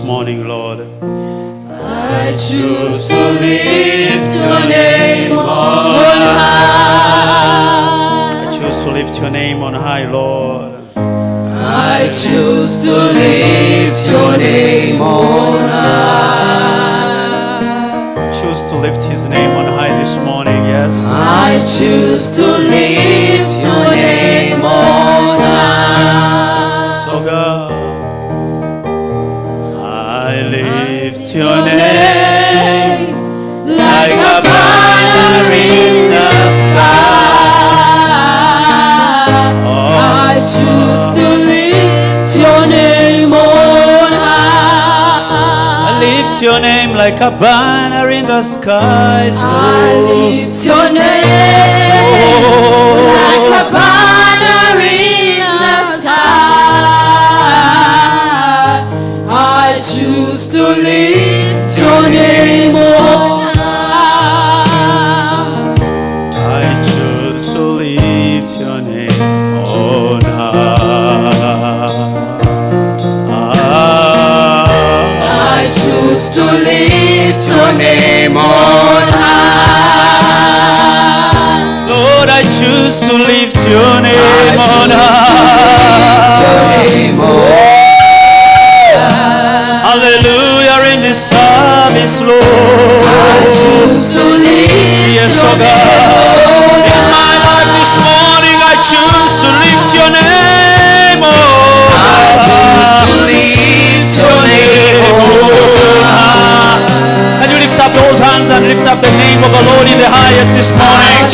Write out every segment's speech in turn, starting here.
morning, Lord. I choose to lift your name on high. I choose to lift your name on high, Lord. I choose to lift your name on high. Choose to lift his name on high this morning, yes. I choose to lift your name on high. So God, I lift your name like a banner in the sky. I choose to lift your name on high. I lift your name like a banner in the skies. I lift your name like a banner in the sky. I choose to lift your name on high. I choose to lift your name on high. I choose to lift your name on high. Lord, I choose to lift your name on high. Hallelujah, in this service, Lord. I choose to lift Yes, your oh God. name In my life this morning, I choose to lift your name on high. to lift your name on high. Can you lift up those hands and lift up the name of the Lord in the highest this morning?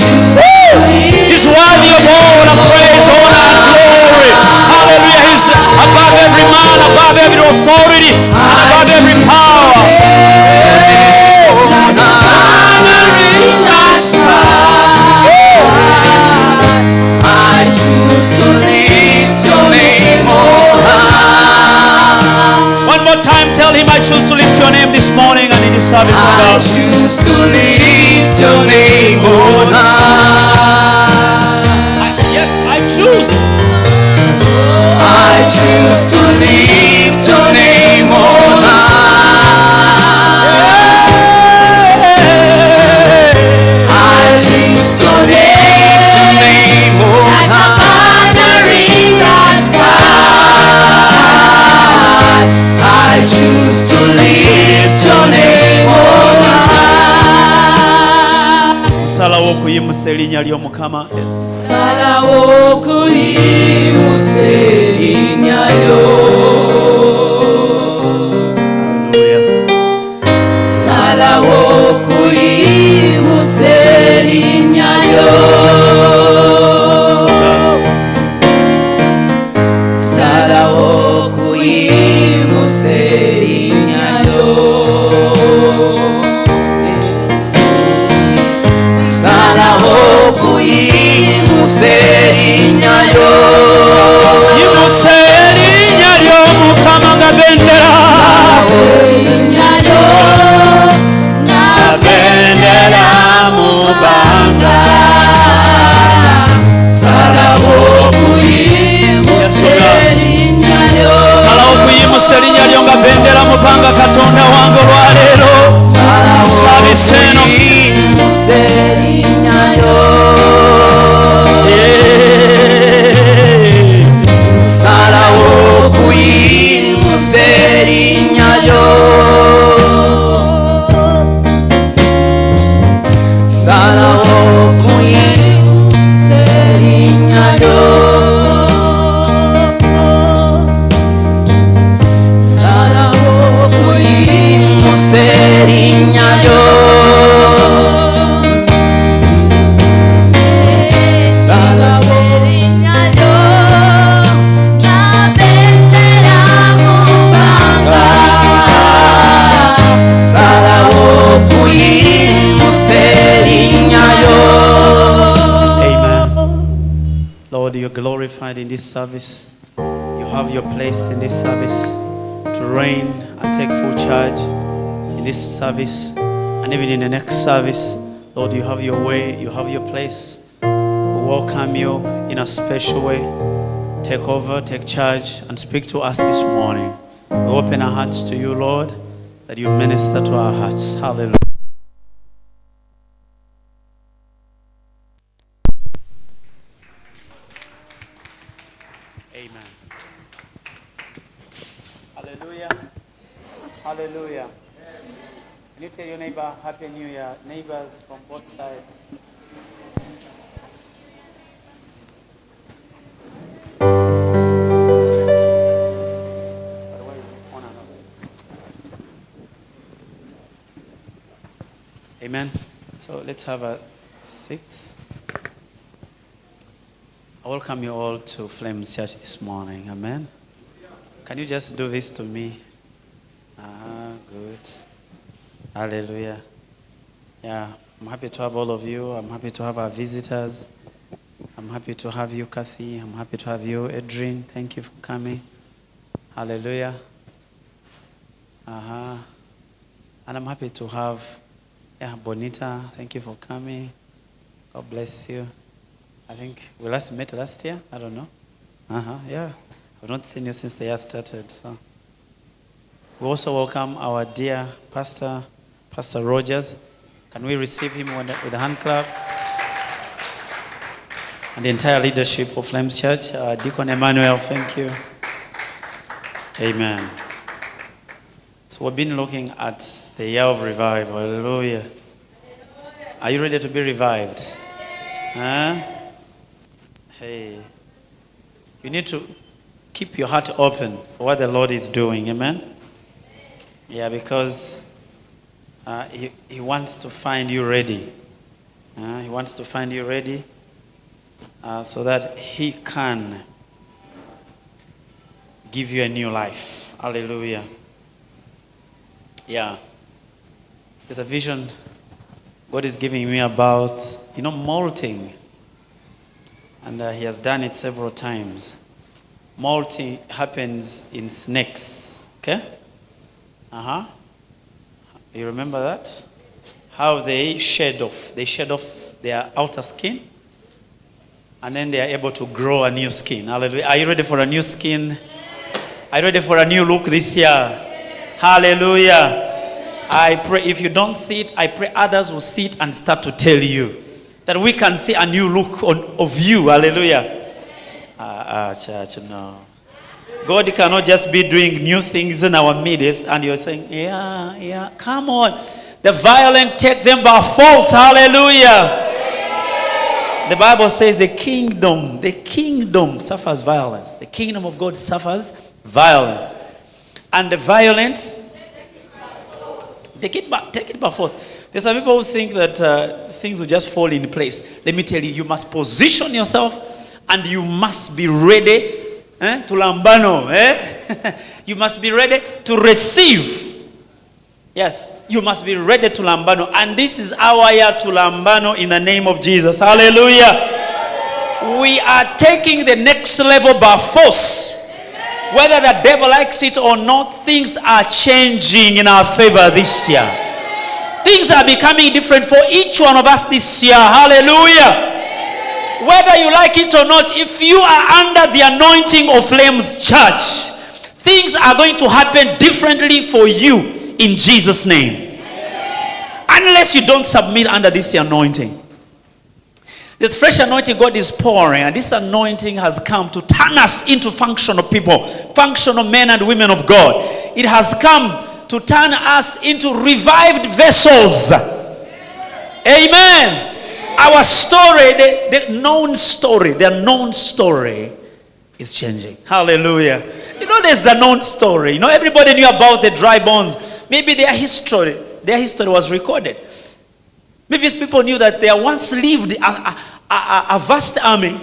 He's worthy of all the praise, honor, and glory. Hallelujah. He's above every man, above every authority, and above every power. I choose to lift your name on high. One more time, tell him I choose to lift your name this morning and in this service, oh I God. choose to lift your name on high. Yes, I choose. I choose to lift your name on high. I choose to lift your name on high. I choose to lift your name on high. Salawo okuyimusa erinnya ly'Omukama. Yes. Salawo kuyimusa erinnya lyo. Hallelujah. Salawo kuyimusa erinnya lyo. So God, Salawo kuyimusa erinnya lyo. Salawo kuyimusa erinnya lyo. yimusa erinnya ly'Omukama nga bendera. Erinnya lyo nga bendera mu bbanga. Salawo kuyimusa erinnya lyo. Salawo okuyimusa erinnya lyo nga bendera mu bbanga, Katonda wange olwaleero. Service eno. Kuyimusa erinnya lyo. Salawo kuyimusa erinnya lyo. Salawo kuyimusa erinnya lyo. Salawo kuyimusa erinnya lyo. Salawo erinnya lyo nga bendera mu bbanga. Salawo kuyimusa erinnya lyo. Amen. Lord, you're glorified in this service. You have your place in this service to reign and take full charge in this service and even in the next service. Lord, you have your way, you have your place. We welcome you in a special way. Take over, take charge, and speak to us this morning. We open our hearts to you, Lord, that you minister to our hearts. Hallelujah. Amen. Hallelujah. Hallelujah. Can you tell your neighbor, Happy New Year? Neighbors from both sides. Amen. So let's have a seat. I welcome you all to Flames Church this morning. Amen. Can you just do this to me? Good. Hallelujah. Yeah, I'm happy to have all of you. I'm happy to have our visitors. I'm happy to have you, Kathy. I'm happy to have you, Edrin. Thank you for coming. Hallelujah. And I'm happy to have Bonita. Thank you for coming. God bless you. I think we last met last year. I don't know. Yeah. I've not seen you since the year started. So we also welcome our dear Pastor Rogers. Can we receive him with a hand clap? And the entire leadership of Flames Church. Deacon Emmanuel, thank you. Amen. So we've been looking at the year of revival. Hallelujah. Are you ready to be revived? Hey. You need to keep your heart open for what the Lord is doing. Amen? Yeah, because he wants to find you ready. He wants to find you ready so that he can give you a new life. Hallelujah. Yeah. There's a vision God is giving me about, molting. And he has done it several times. Molting happens in snakes. Okay? You remember that? How they shed off. They shed off their outer skin. And then they are able to grow a new skin. Hallelujah. Are you ready for a new skin? Are you ready for a new look this year? Hallelujah. I pray if you don't see it, I pray others will see it and start to tell you that we can see a new look of you. Hallelujah. Church, no. God cannot just be doing new things in our midst and you're saying, yeah, come on. The violent take them by force. Hallelujah. The Bible says the kingdom suffers violence. The kingdom of God suffers violence. And the violent take it by force. There's some people who think that things will just fall in place. Let me tell you, you must position yourself and you must be ready to lambano. You must be ready to receive. Yes, you must be ready to lambano. And this is our year to lambano in the name of Jesus. Hallelujah. We are taking the next level by force. Whether the devil likes it or not, things are changing in our favor this year. Things are becoming different for each one of us this year. Hallelujah. Whether you like it or not, if you are under the anointing of Flames Church, things are going to happen differently for you in Jesus' name. Unless you don't submit under this anointing. The fresh anointing God is pouring, and this anointing has come to turn us into functional people, functional men and women of God. It has come to turn us into revived vessels. Amen. Our story, the known story is changing. Hallelujah. There's the known story. Everybody knew about the dry bones. Maybe their history was recorded. Maybe people knew that there once lived a vast army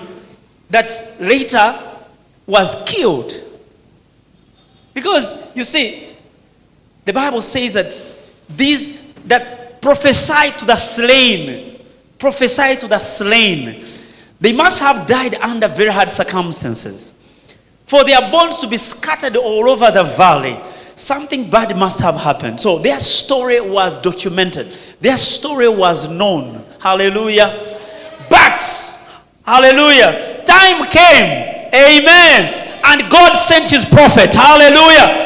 that later was killed. Because, you see, the Bible says that prophesy to the slain. They must have died under very hard circumstances. For their bones to be scattered all over the valley, something bad must have happened. So their story was documented. Their story was known. Hallelujah. But, hallelujah, time came. Amen. And God sent his prophet. Hallelujah.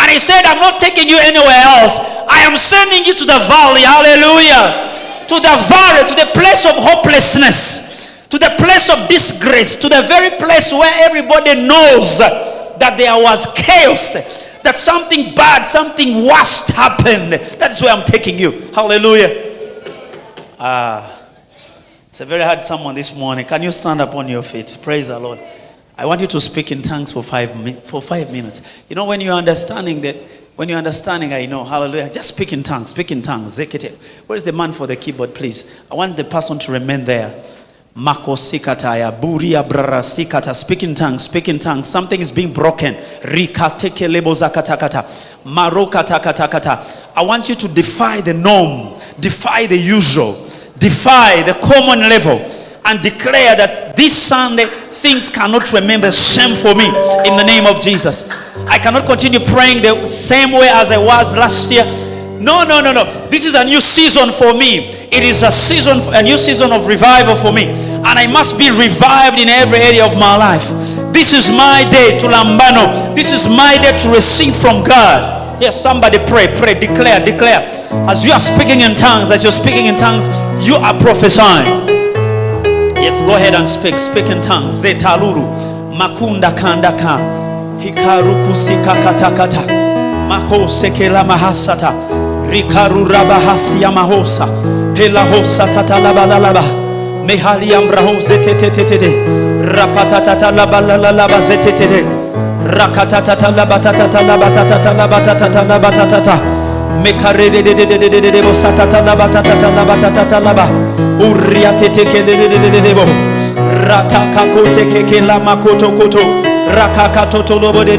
And he said, I'm not taking you anywhere else. I am sending you to the valley. Hallelujah. To the valley, to the place of hopelessness, to the place of disgrace, to the very place where everybody knows that there was chaos, that something bad, something worst happened. That's where I'm taking you. Hallelujah. It's a very hard sermon this morning. Can you stand up on your feet? Praise the Lord. I want you to speak in tongues for 5 minutes. You know, when you're understanding, I know, hallelujah, just speak in tongues, zekete. Where's the man for the keyboard, please? I want the person to remain there. Mako sikataya, buria brara sikata, speak in tongues, something is being broken. Rikateke lebo zakatakata, marokatakata. I want you to defy the norm, defy the usual, defy the common level, and declare that this Sunday things cannot remain the same for me in the name of Jesus. I cannot continue praying the same way as I was last year. No. This is a new season for me. It is a new season of revival for me. And I must be revived in every area of my life. This is my day to lambano. This is my day to receive from God. Yes, somebody pray, declare. As you are speaking in tongues, you are prophesying. Yes, go ahead and speak in tongues. Zetaluru, makunda kandaka, hikaruku sikakatakata, maho sekela mahasata, rikaru rabahasi yamahosa, pelahosa tatalabalaba, mehali ambraho zetetetete, rapatatata labalalaba zetetete, rakatata labatatata, mekarede de bosatata labatatata Uriatetekelelelelebo Ratakakoteke makoto koto Rakakatotolobo de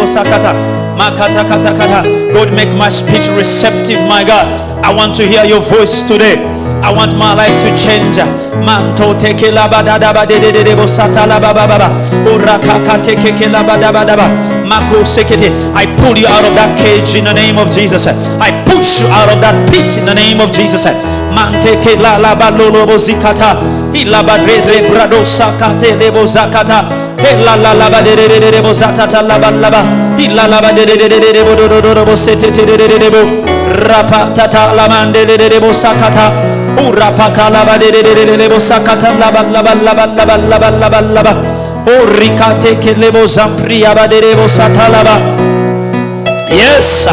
sakata Makata kata kata. God, make my speech receptive, my God. I want to hear your voice today. I want my life to change. Manto teke labadaba de bosata lababa Urakakateke labadaba Mako sekete. I pull you out of that cage in the name of Jesus. I push you out of that pit in the name of Jesus. Manteke la balolo zikata ilaba re brado sakate lebo zakata ela la de bozata la ilaba de bodo sete de rapata la mande de bosakata urapata la de bosakata la orikate ke lebo zampria de bosata la. Yes.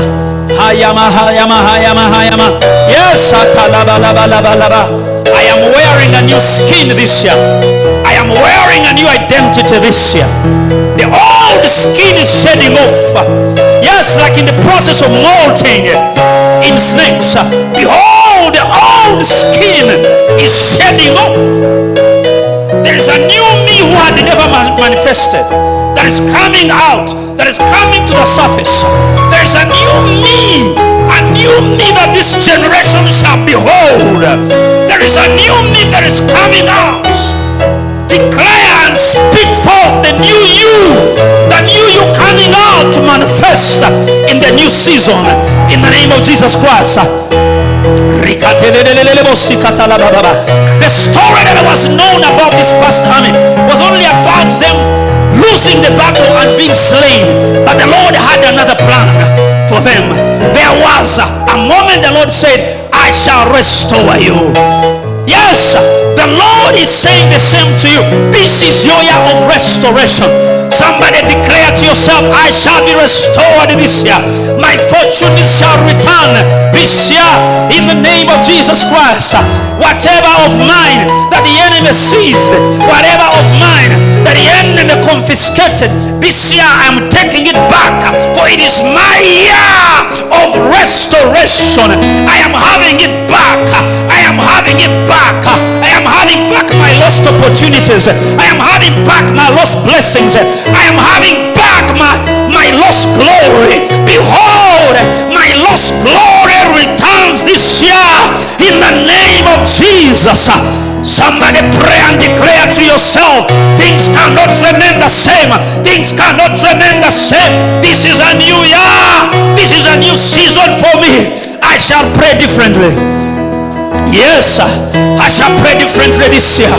Hayama. Yes, I am wearing a new skin this year. I am wearing a new identity this year. The old skin is shedding off. Yes, like in the process of molting in snakes. Behold, the old skin is shedding off. There is a new me who had never manifested that is coming out, that is coming to the surface. There is a new me that this generation shall behold. There is a new me that is coming out. Declare and speak forth the new you coming out to manifest in the new season in the name of Jesus Christ. The story that was known about this past army was only about them losing the battle and being slain, but the Lord had another plan for them. There was a moment the Lord said, I shall restore you. Yes, the Lord is saying the same to you. This is your year of restoration. Somebody declare to yourself, I shall be restored this year. My fortune shall return this year in the name of Jesus Christ. Whatever of mine that the enemy seized, whatever of mine that the enemy confiscated, this year I'm taking it back, for it is my year of restoration. I am having it back. I am having it back. I am having back my lost opportunities. I am having back my lost blessings. I am having back my lost glory. Behold, my lost glory returns this year in the name of Jesus. Somebody pray and declare to yourself, things cannot remain the same. Things cannot remain the same. This is a new year. This is a new season for me. I shall pray differently. Yes, I shall pray differently this year.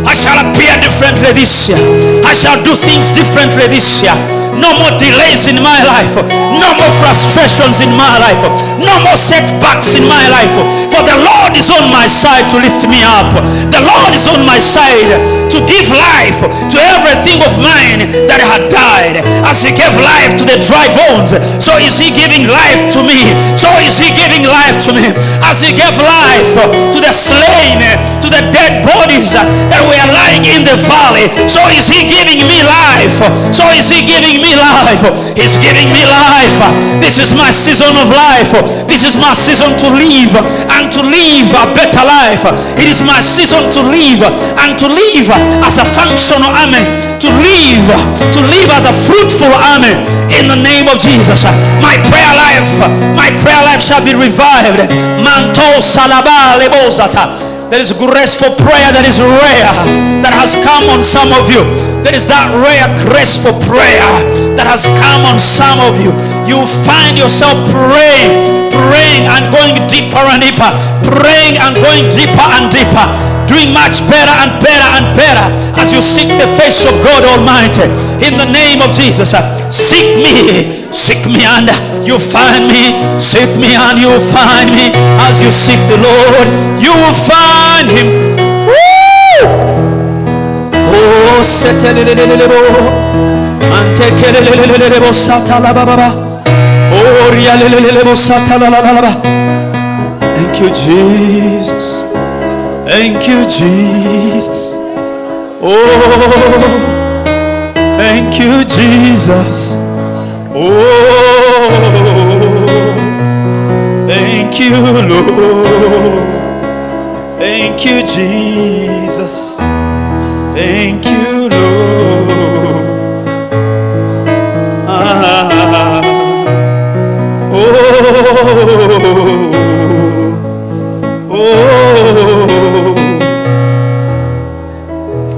I shall appear differently this year. I shall do things differently this year. No more delays in my life. No more frustrations in my life. No more setbacks in my life. For the Lord is on my side to lift me up. The Lord is on my side to give life to everything of mine that had died. As he gave life to the dry bones, so is he giving life to me. So is he giving life to me. As he gave life to the slain, to the dead bodies that were lying in the valley, so is he giving me life. So is he giving me life. He's giving me life. This is my season of life. This is my season to live and to live a better life. It is my season to live and to live as a functional army, to live as a fruitful army in the name of Jesus. My prayer life shall be revived. Manto salaba lebozata. There is grace for prayer that is rare, that has come on some of you. There is that rare grace for prayer that has come on some of you. You find yourself praying and going deeper and deeper, praying and going deeper and deeper, doing much better and better and better as you seek the face of God Almighty. In the name of Jesus, seek me and you find me. Seek me and you find me. As you seek the Lord, you will find him. Woo! Oh, setelelelelebo, mantekelelelelebo satalababa, oh rialelelelebo satalalaba. Thank you, Jesus. Thank you, Jesus. Oh, thank you, Jesus. Oh, thank you, Lord. Thank you, Jesus. Thank you, Lord. Ah, oh,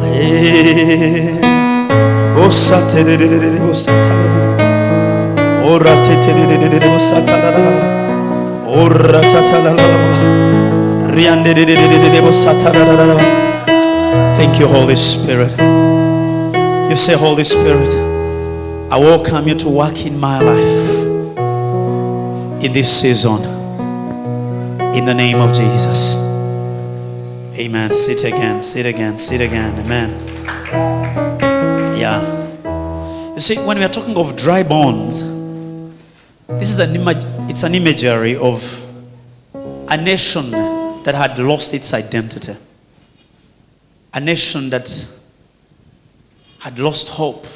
eh, oh, satererererebo satalala, oh, ratetererererebo satalala, oh, ratatalalala. Thank you, Holy Spirit. You say, Holy Spirit, I welcome you to work in my life in this season, in the name of Jesus. Amen. Sit again. Amen. Yeah. You see, when we are talking of dry bones, this is it's an imagery of a nation that had lost its identity. A nation that had lost hope.